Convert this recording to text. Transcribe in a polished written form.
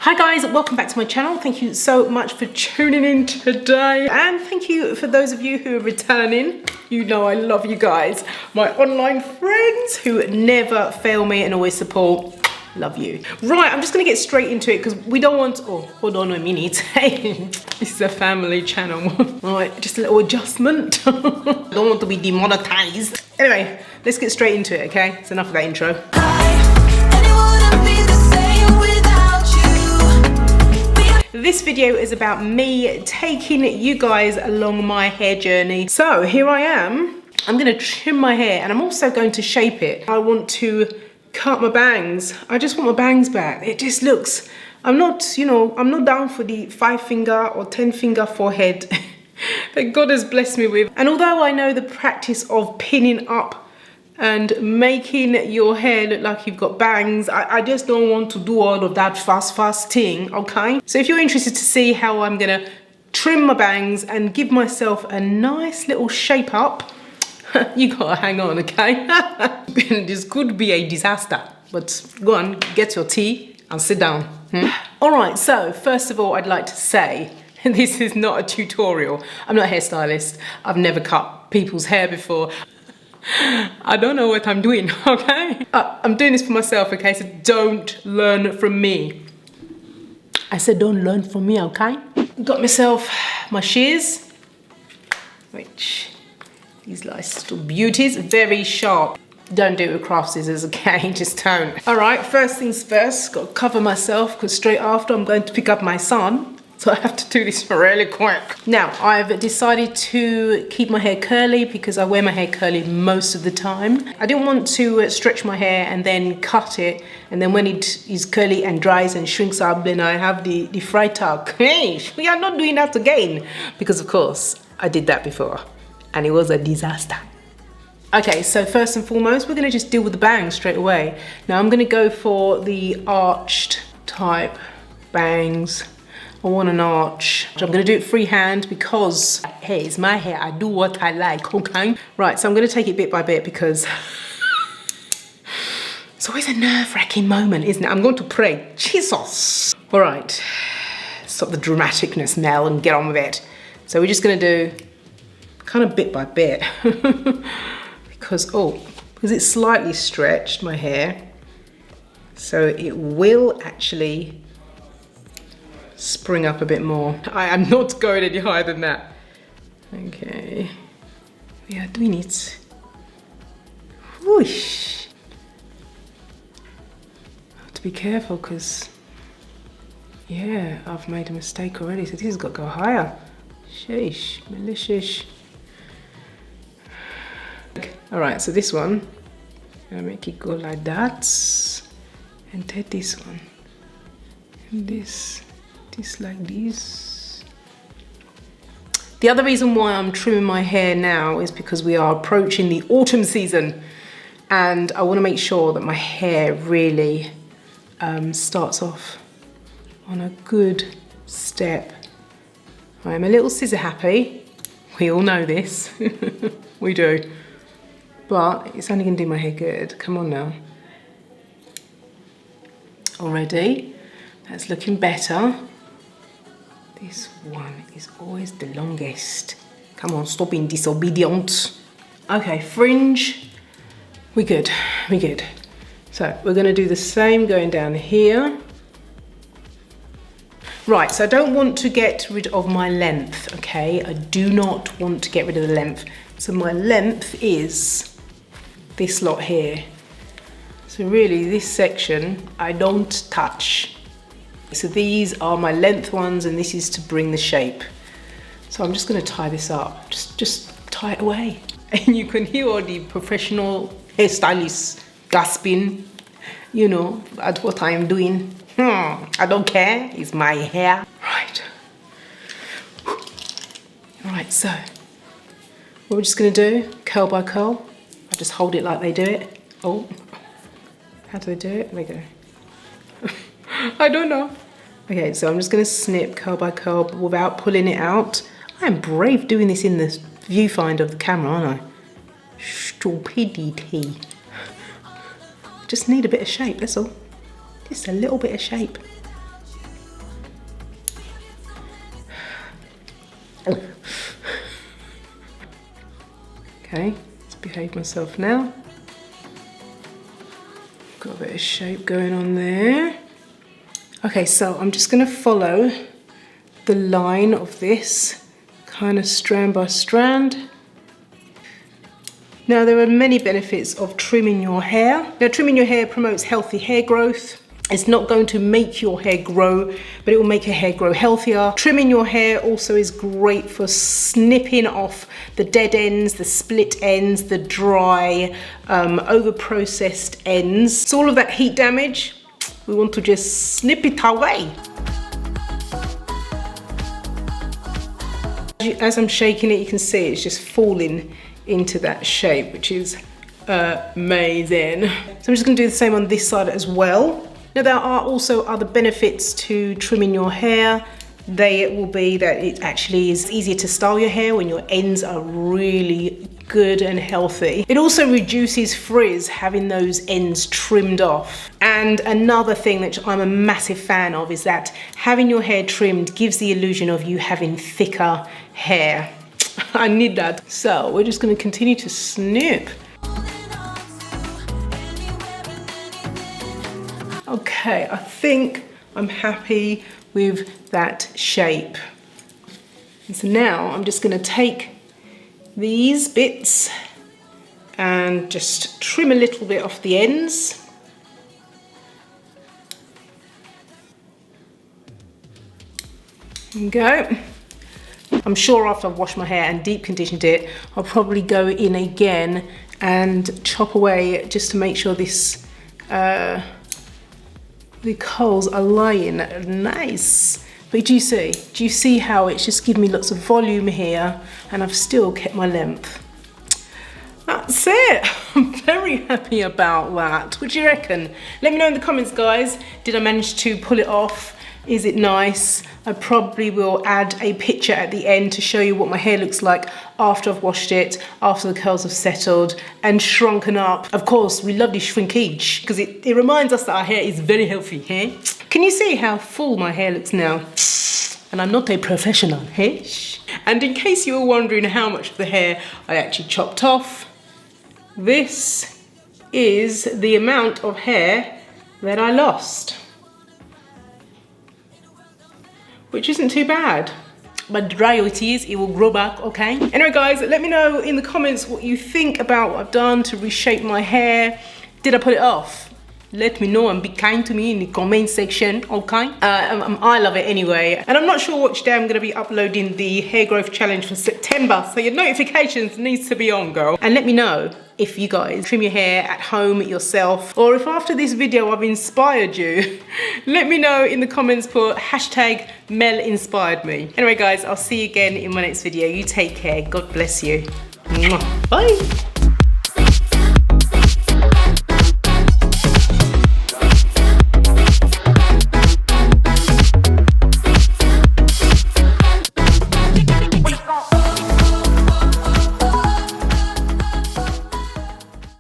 Hi guys, welcome back to my channel. Thank you so much for tuning in today. And thank you for those of you who are returning. You know I love you guys. My online friends who never fail me and always support. Love you. Right, I'm just gonna get straight into it because we don't want, oh, hold on a minute. This is a family channel. Right, just a little adjustment. Don't want to be demonetized. Anyway, let's get straight into it, okay? It's enough of that intro. This video is about me taking you guys along my hair journey. So here I am. I'm gonna trim my hair and I'm also going to shape it. I want to cut my bangs. I just want my bangs back. It just looks, I'm not, I'm not down for the 5-finger or 10-finger forehead that God has blessed me with. And although I know the practice of pinning up and making your hair look like you've got bangs, I just don't want to do all of that fast thing, okay? So if you're interested to see how I'm gonna trim my bangs and give myself a nice little shape up, you gotta hang on, okay? This could be a disaster, but go on, get your tea and sit down. All right, so first of all, I'd like to say, this is not a tutorial. I'm not a hairstylist. I've never cut people's hair before. I don't know what I'm doing, okay? I'm doing this for myself, okay? So don't learn from me. I said don't learn from me, okay? Got myself my shears, which these nice little beauties, very sharp. Don't do it with craft scissors, okay? Just don't. All right, first things first, got to cover myself because straight after I'm going to pick up my son. So I have to do this really quick. Now, I've decided to keep my hair curly because I wear my hair curly most of the time. I didn't want to stretch my hair and then cut it. And then when it is curly and dries and shrinks up, then I have the Freitag. Hey, we are not doing that again. Because of course, I did that before and it was a disaster. Okay, so first and foremost, we're gonna just deal with the bangs straight away. Now I'm gonna go for the arched type bangs. I want an arch. I'm gonna do it freehand because, hey, it's my hair, I do what I like, okay? Right, so I'm gonna take it bit by bit because it's always a nerve-wracking moment, isn't it? I'm going to pray, Jesus. All right, stop the dramaticness, Mel, and get on with it. So we're just gonna do kind of bit by bit because it's slightly stretched, my hair. So it will actually spring up a bit more. I am not going any higher than that. Okay, we are doing it. Whoosh. I have to be careful because, yeah, I've made a mistake already. So this has got to go higher. Sheesh, malicious. All right, so this one, I'm gonna make it go like that, and take this one, and this like this. The other reason why I'm trimming my hair now is because we are approaching the autumn season and I want to make sure that my hair really starts off on a good step. I'm a little scissor happy. We all know this. We do. But it's only going to do my hair good. Come on now. Already. That's looking better. This one is always the longest. Come on, stop being disobedient. Okay, fringe. We're good, we're good. So we're gonna do the same going down here. Right, so I don't want to get rid of my length, okay? I do not want to get rid of the length. So my length is this lot here. So really this section, I don't touch. So these are my length ones and this is to bring the shape. So I'm just gonna tie this up, just tie it away. And you can hear all the professional hairstylists gasping, at what I am doing. I don't care, it's my hair. Right. All right, so what we're just gonna do, curl by curl. I just hold it like they do it. Oh, how do they do it? There we go. I don't know. Okay, so I'm just gonna snip curl by curl without pulling it out. I am brave doing this in the viewfinder of the camera, aren't I? Stupidity. Just need a bit of shape, that's all. Just a little bit of shape. Okay, let's behave myself now. Got a bit of shape going on there. Okay, so I'm just gonna follow the line of this, kind of strand by strand. Now, there are many benefits of trimming your hair. Now, trimming your hair promotes healthy hair growth. It's not going to make your hair grow, but it will make your hair grow healthier. Trimming your hair also is great for snipping off the dead ends, the split ends, the dry, over-processed ends. So all of that heat damage, we want to just snip it away. As I'm shaking it, you can see it's just falling into that shape, which is amazing. So I'm just gonna do the same on this side as well. Now, there are also other benefits to trimming your hair. They will be that it actually is easier to style your hair when your ends are really good and healthy. It also reduces frizz having those ends trimmed off. And another thing that I'm a massive fan of is that having your hair trimmed gives the illusion of you having thicker hair. I need that. So we're just going to continue to snip. Okay, I think I'm happy with that shape. And so now I'm just going to take these bits and just trim a little bit off the ends. There we go. I'm sure after I've washed my hair and deep conditioned it, I'll probably go in again and chop away just to make sure this, the curls are lying nice. But do you see how it's just given me lots of volume here and I've still kept my length? That's it. I'm very happy about that. What do you reckon? Let me know in the comments, guys. Did I manage to pull it off? Is it nice? I probably will add a picture at the end to show you what my hair looks like after I've washed it, after the curls have settled and shrunken up. Of course, we love this shrinkage because it reminds us that our hair is very healthy, eh? Can you see how full my hair looks now? And I'm not a professional, eh? And in case you were wondering how much of the hair I actually chopped off, this is the amount of hair that I lost. Which isn't too bad. But dry it is, it will grow back, okay? Anyway, guys, let me know in the comments what you think about what I've done to reshape my hair. Did I put it off? Let me know and be kind to me in the comment section, okay? I love it anyway. And I'm not sure which day I'm gonna be uploading the hair growth challenge for September, so your notifications needs to be on, girl. And let me know if you guys trim your hair at home yourself, or if after this video I've inspired you. Let me know in the comments, put hashtag Mel inspired me. Anyway, guys, I'll see you again in my next video. You take care, God bless you. Bye.